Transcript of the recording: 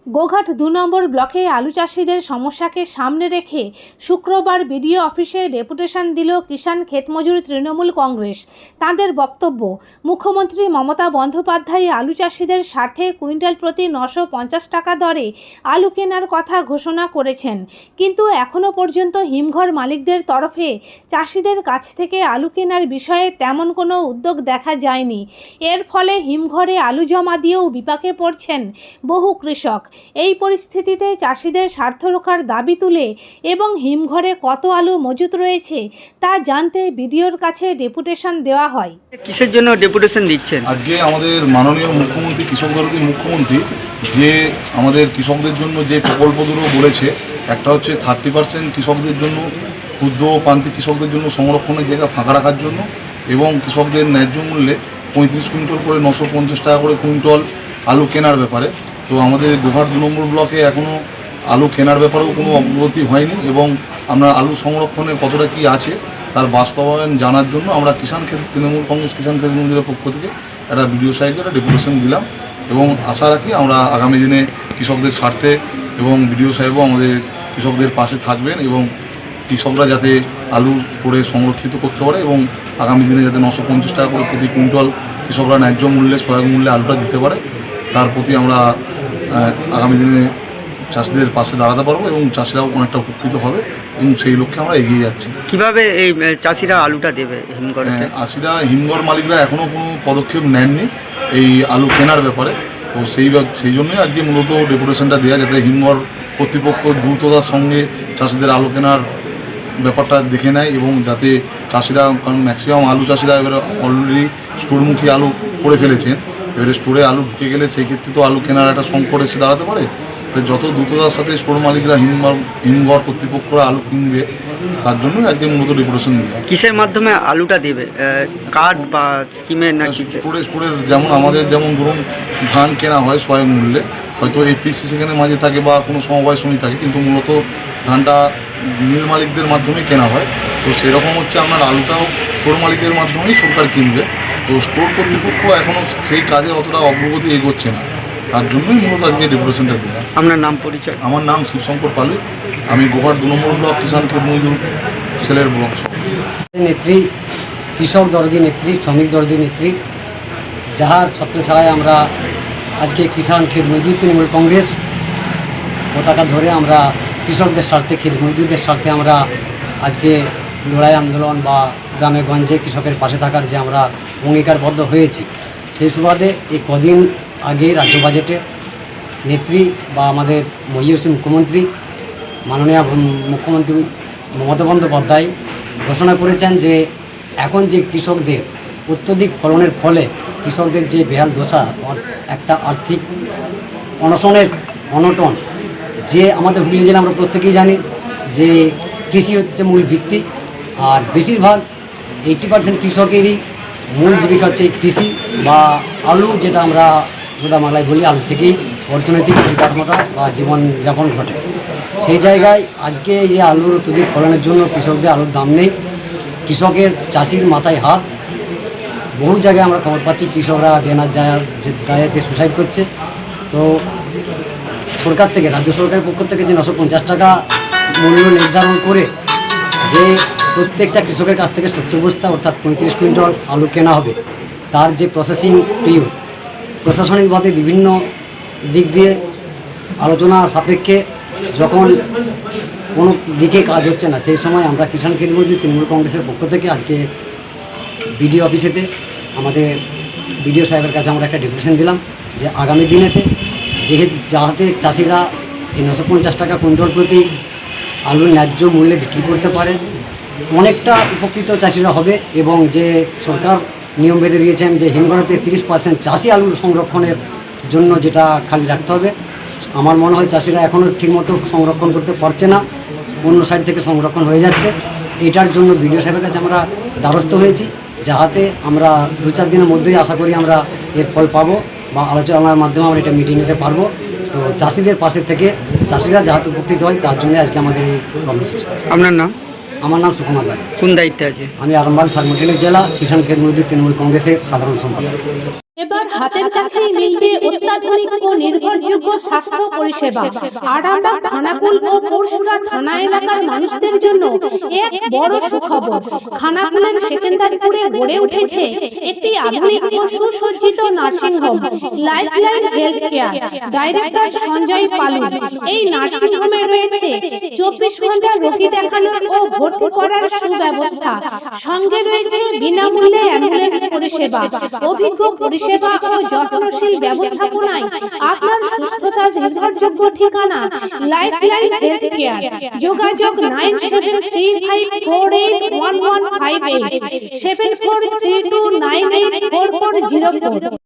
গোঘাট ২ নম্বর ব্লকে আলু চাষিদের সমস্যাকে সামনে রেখে শুক্রবার বিডিও অফিসে ডেপুটেশন দিল কিষাণ ক্ষেতমজুর তৃণমূল কংগ্রেস। তাদের বক্তব্য, মুখ্যমন্ত্রী মমতা বন্দ্যোপাধ্যায় আলু চাষিদের স্বার্থে কুইন্টাল প্রতি ৯৫০ টাকা দরে আলু কেনার কথা ঘোষণা করেছেন, কিন্তু এখনও পর্যন্ত হিমঘর মালিকদের তরফে চাষিদের কাছ থেকে আলু কেনার বিষয়ে তেমন কোনো উদ্যোগ দেখা যায়নি। এর ফলে হিমঘরে আলু জমা দিয়েও বিপাকে পড়ছেন বহু কৃষক। এই পরিস্থিতিতে চাষিদের স্বার্থ রক্ষার দাবি তুলে এবং হিমঘরে কত আলু মজুত রয়েছে তা জানতে বিডিওর কাছে ডেপুটেশন দেওয়া হয়। কিসের জন্য ডেপুটেশন দিচ্ছেন? আজকে আমাদের মাননীয় মুখ্যমন্ত্রী, কৃষক দলকে মুখ্যমন্ত্রী যে আমাদের কৃষকদের জন্য যে প্রকল্পগুলো বলেছে, একটা হচ্ছে 30% কৃষকদের জন্য, ক্ষুদ্র ও প্রান্তিক কৃষকদের জন্য সংরক্ষণের জায়গা ফাঁকা রাখার জন্য, এবং কৃষকদের ন্যায্য মূল্যে 35 কুইন্টাল করে 950 টাকা করে কুইন্টাল আলু কেনার ব্যাপারে। তো আমাদের গোঘাট ২ নম্বর ব্লকে এখনও আলু কেনার ব্যাপারেও কোনো অগ্রগতি হয়নি, এবং আমরা আলু সংরক্ষণে কতটা কী আছে তার বাস্তবায়ন জানার জন্য আমরা তৃণমূল কংগ্রেস কিষাণ ক্ষেতমজুরের পক্ষ থেকে একটা বিডিও সাহেবকে একটা ডেপুটেশন দিলাম, এবং আশা রাখি আমরা আগামী দিনে কৃষকদের স্বার্থে এবং বিডিও সাহেবও আমাদের কৃষকদের পাশে থাকবেন, এবং কৃষকরা যাতে আলু করে সংরক্ষিত করতে পারে এবং আগামী দিনে যাতে 950 টাকা করে প্রতি কুইন্টাল কৃষকরা ন্যায্য মূল্যে, সহায়ক মূল্যে আলুটা দিতে পারে, তার প্রতি আমরা আগামী দিনে চাষিদের পাশে দাঁড়াতে পারবো এবং চাষিরাও অনেকটা উপকৃত হবে, এবং সেই লক্ষ্যে আমরা এগিয়ে যাচ্ছি। কিভাবে এই চাষিরা আলুটা দেবে হিমঘরে? চাষিরা, হিমঘর মালিকরা এখনও কোনো পদক্ষেপ নেননি এই আলু কেনার ব্যাপারে। তো সেই জন্যই আজকে মূলত ডেপুটেশনটা দেওয়া, যাতে হিমঘর কর্তৃপক্ষ দ্রুততার সঙ্গে চাষিদের আলু কেনার ব্যাপারটা দেখে নেয়, এবং যাতে চাষিরা, কারণ ম্যাক্সিমাম আলু চাষিরা এবারে অলরেডি স্টোরমুখী আলু করে ফেলেছেন, এবারে স্টোরে আলু ঢুকে গেলে সেই ক্ষেত্রে তো আলু কেনার একটা সংকট এসে দাঁড়াতে পারে। তাই যত দ্রুততার সাথে স্টোর মালিকরা, হিমঘর কর্তৃপক্ষরা আলু কিনবে, তার জন্যই আজকে মূলত ডেপুটেশন দেওয়া। কিসের মাধ্যমে আলুটা দেবে? কার্ড বা স্কিমের না কি? স্টোরের যেমন আমাদের যেমন ধরুন ধান কেনা হয় সহায়ক মূল্যে, হয়তো এপিসি সেখানে মাঝে থাকে বা কোনো সমবায় সমিতি থাকে, কিন্তু মূলত ধানটা মিল মালিকদের মাধ্যমেই কেনা হয়। তো সেরকম হচ্ছে আপনার আলুটাও স্টোর মালিকের মাধ্যমেই সরকার কিনবে। তো স্টোর কর্তৃপক্ষ এখনও সেই কাজে অতটা অগ্রগতি এগোচ্ছে না, তার জন্যই মূলত আজকে ডেপুটেশনটা দেওয়া। আপনার নাম, পরিচয়? আমার নাম শিবশঙ্কর পালুই, আমি গোঘাট ২ নম্বর ব্লক কিষাণ ক্ষেতমজুর সেলের ব্লক নেত্রী, কৃষক দরদি নেত্রী, শ্রমিক দরদি নেত্রী, যাহার ছত্রছায়ায় আমরা আজকে কিষাণ ক্ষেতমজুর তৃণমূল কংগ্রেস পতাকা ধরে আমরা কৃষকদের স্বার্থে, ক্ষেতমজুরদের স্বার্থে আমরা আজকে লড়াই আন্দোলন বা গ্রামে গঞ্জে কৃষকের পাশে থাকার যে আমরা অঙ্গীকারবদ্ধ হয়েছি, সেই সুবাদে এই কদিন আগে রাজ্য বাজেটে নেত্রী বা আমাদের মহিয়সী মুখ্যমন্ত্রী, মাননীয় মুখ্যমন্ত্রী মমতা বন্দ্যোপাধ্যায় ঘোষণা করেছেন যে এখন যে কৃষকদের অত্যধিক ফলনের ফলে কৃষকদের যে বেহাল দশা, একটা আর্থিক অনটন, যে আমাদের হুগলি জেলা আমরা প্রত্যেকেই জানি যে কৃষি হচ্ছে মূল ভিত্তি, আর বেশিরভাগ 80% কৃষকেরই মূল জীবিকা হচ্ছে কৃষি বা আলু, যেটা আমরা গোদামালায় বলি, আলু থেকেই অর্থনৈতিক পরিকাঠামোটা বা জীবনযাপন ঘটে। সেই জায়গায় আজকে এই যে আলুর অত্যধিক ফলনের জন্য কৃষকদের আলুর দাম নেই, কৃষকের, চাষির মাথায় হাত। বহু জায়গায় আমরা খবর পাচ্ছি কৃষকরা দেনার দায়েতে সুসাইড করছে। তো সরকার থেকে, রাজ্য সরকারের পক্ষ থেকে যে 950 টাকা মূল্য নির্ধারণ করে যে প্রত্যেকটা কৃষকের কাছ থেকে 70 বস্তা অর্থাৎ 35 কুইন্টাল আলু কেনা হবে, তার যে প্রসেসিং পিরিয়ড, প্রশাসনিকভাবে বিভিন্ন দিক দিয়ে আলোচনা সাপেক্ষে যখন কোনো দিকে কাজ হচ্ছে না, সেই সময় আমরা কিষাণ ক্ষেতমজুর তৃণমূল কংগ্রেসের পক্ষ থেকে আজকে বিডিও অফিসেতে আমাদের বিডিও সাহেবের কাছে আমরা একটা ডেপুটেশন দিলাম যে আগামী দিনেতে যাতে চাষিরা এই 950 টাকা কুইন্টাল প্রতি আলুর ন্যায্য মূল্যে বিক্রি করতে পারে, অনেকটা উপকৃত চাষিরা হবে। এবং যে সরকার নিয়ম বেঁধে দিয়েছেন যে হিমঘরেতে 30% চাষি আলুর সংরক্ষণের জন্য যেটা খালি রাখতে হবে, আমার মনে হয় চাষিরা এখনও ঠিকমতো সংরক্ষণ করতে পারছে না, অন্য সাইড থেকে সংরক্ষণ হয়ে যাচ্ছে। এটার জন্য বিডিও সাহেবের কাছে আমরা দ্বারস্থ হয়েছি, যাহাতে আমরা 2-4 দিনের মধ্যেই আশা করি আমরা এর ফল পাবো বা আলোচনার মাধ্যমে আমরা এটা মিটিয়ে নিতে পারবো। তো চাষিদের পাশে থেকে চাষিরা যাহাতে উপকৃত হয়, তার জন্য আজকে আমাদের এই কর্মসূচি। আপনার নাম? আমার নাম সুকুমার বাড়ি। কোন দায়িত্বে আছে? আমি আরামবাগ সাংগঠনিক জেলা কিষাণ ক্ষেতমজুর তৃণমূল কংগ্রেসের সাধারণ সম্পাদক। এবার হাতের কাছেই মিলবে অত্যাধুনিক ও নির্ভরযোগ্য স্বাস্থ্য পরিষেবা। আরামবাগ, খানাকুল ও পরশুরা থানা এলাকার মানুষদের জন্য এক বড় সুখবর। খানাকুলের সেকেন্দারপুরে গড়ে উঠেছে একটি আধুনিক ও সুসজ্জিত nursing home, lifeline health care. Director Sanjay Palu. এই নার্সিং হোমে রয়েছে 24 ঘন্টা রোগী দেখানোর ও ভর্তি করার সুব্যবস্থা। সঙ্গে রয়েছে বিনামূল্যে অ্যাম্বুলেন্স পরিষেবা। অভিজ্ঞ পরিষেবা ও যত্নশীল ব্যবস্থাপনায় আপনার সুস্থতার নির্ভরযোগ্য ঠিকানা লাইফলাইন হেলথ কেয়ার। যোগাযোগ 9735481158 7432984404।